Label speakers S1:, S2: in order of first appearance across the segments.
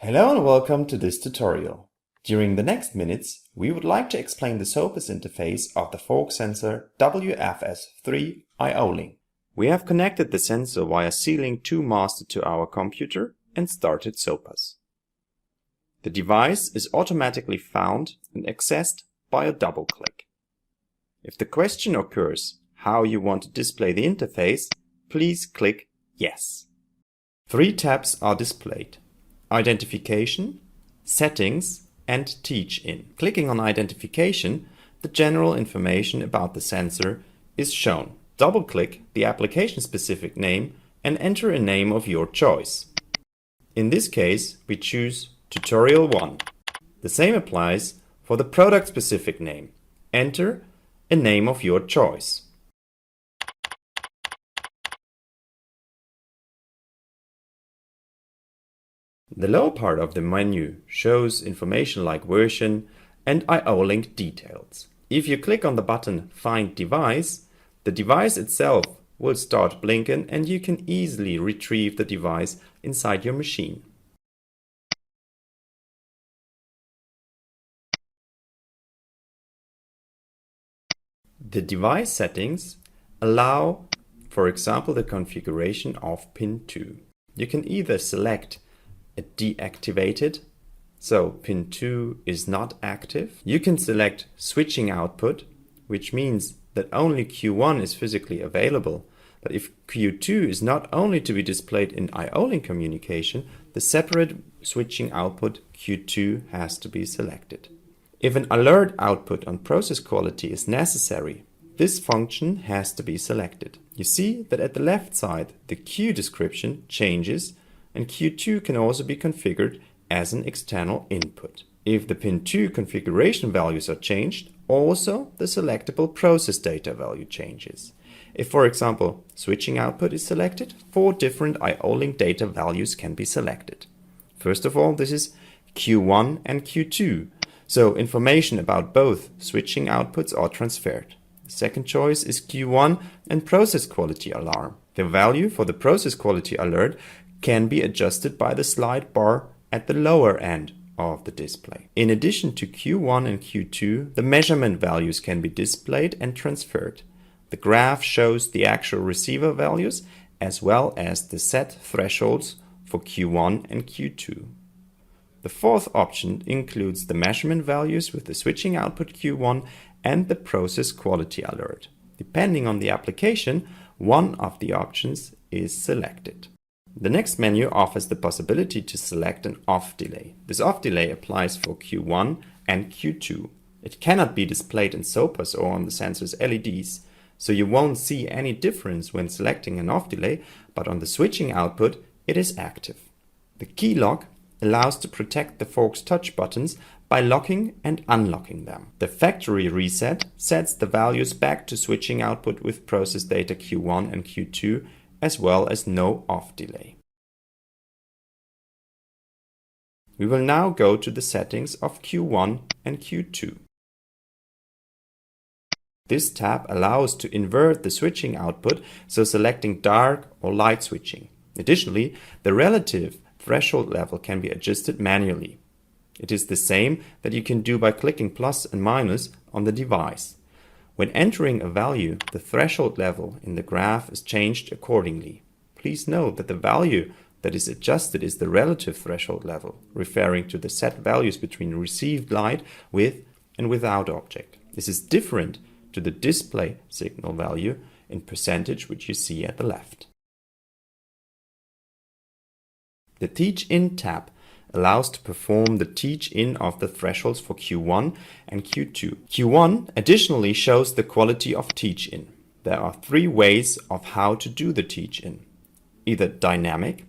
S1: Hello and welcome to this tutorial. During the next minutes, we would like to explain the SOPAS interface of the fork sensor WFS 3 Link. We have connected the sensor via C-Link 2 master to our computer and started SOPAS. The device is automatically found and accessed by a double click. If the question occurs how you want to display the interface, please click Yes. 3 tabs are displayed: Identification, Settings, and Teach In. Clicking on Identification, the general information about the sensor is shown. Double-click the application-specific name and enter a name of your choice. In this case, we choose Tutorial 1. The same applies for the product-specific name. Enter a name of your choice. The lower part of the menu shows information like version and IO link details. If you click on the button Find Device, the device itself will start blinking and you can easily retrieve the device inside your machine. The device settings allow, for example, the configuration of pin 2. You can either select deactivated, so pin 2 is not active. You can select switching output, which means that only Q1 is physically available, but if Q2 is not only to be displayed in IO link communication, the separate switching output Q2 has to be selected. If an alert output on process quality is necessary, this function has to be selected. You see that at the left side the Q description changes, and Q2 can also be configured as an external input. If the pin 2 configuration values are changed, also the selectable process data value changes. If, for example, switching output is selected, 4 different IO link data values can be selected. First of all, this is Q1 and Q2, so information about both switching outputs are transferred. The second choice is Q1 and process quality alarm. The value for the process quality alert can be adjusted by the slide bar at the lower end of the display. In addition to Q1 and Q2, the measurement values can be displayed and transferred. The graph shows the actual receiver values as well as the set thresholds for Q1 and Q2. The fourth option includes the measurement values with the switching output Q1 and the process quality alert. Depending on the application, one of the options is selected. The next menu offers the possibility to select an off delay. This off delay applies for Q1 and Q2. It cannot be displayed in SOPAS or on the sensor's LEDs, so you won't see any difference when selecting an off delay, but on the switching output it is active. The key lock allows to protect the fork's touch buttons by locking and unlocking them. The factory reset sets the values back to switching output with process data Q1 and Q2, as well as no off delay. We will now go to the settings of Q1 and Q2. This tab allows to invert the switching output, so selecting dark or light switching. Additionally, the relative threshold level can be adjusted manually. It is the same that you can do by clicking plus and minus on the device. When entering a value, the threshold level in the graph is changed accordingly. Please note that the value that is adjusted is the relative threshold level, referring to the set values between received light with and without object. This is different to the display signal value in percentage, which you see at the left. The Teach In tab allows to perform the teach-in of the thresholds for Q1 and Q2. Q1 additionally shows the quality of teach-in. There are 3 ways of how to do the teach-in: either dynamic,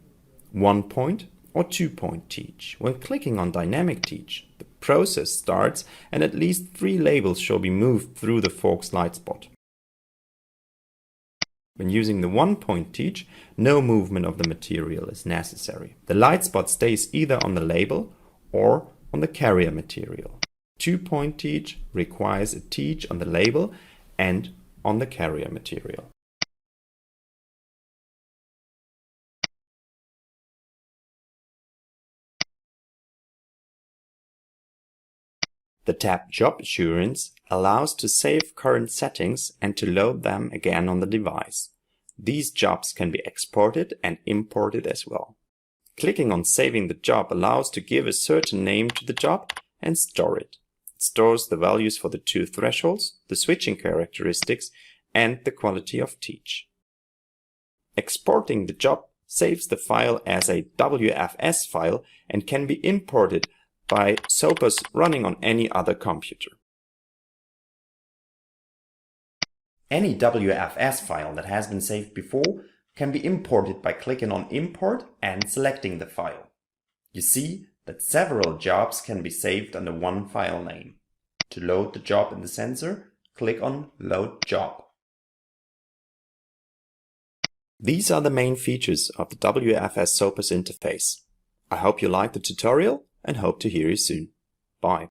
S1: 1-point, or 2-point teach. When clicking on dynamic teach, the process starts and at least 3 labels shall be moved through the fork's light spot. When using the 1-point teach, no movement of the material is necessary. The light spot stays either on the label or on the carrier material. 2-point teach requires a teach on the label and on the carrier material. The tab Job Assurance allows to save current settings and to load them again on the device. These jobs can be exported and imported as well. Clicking on Saving the job allows to give a certain name to the job and store it. It stores the values for the two thresholds, the switching characteristics, and the quality of teach. Exporting the job saves the file as a WFS file and can be imported by SOPAS running on any other computer. Any WFS file that has been saved before can be imported by clicking on Import and selecting the file. You see that several jobs can be saved under one file name. To load the job in the sensor, click on Load Job. These are the main features of the WFS SOPAS interface. I hope you liked the tutorial and hope to hear you soon. Bye.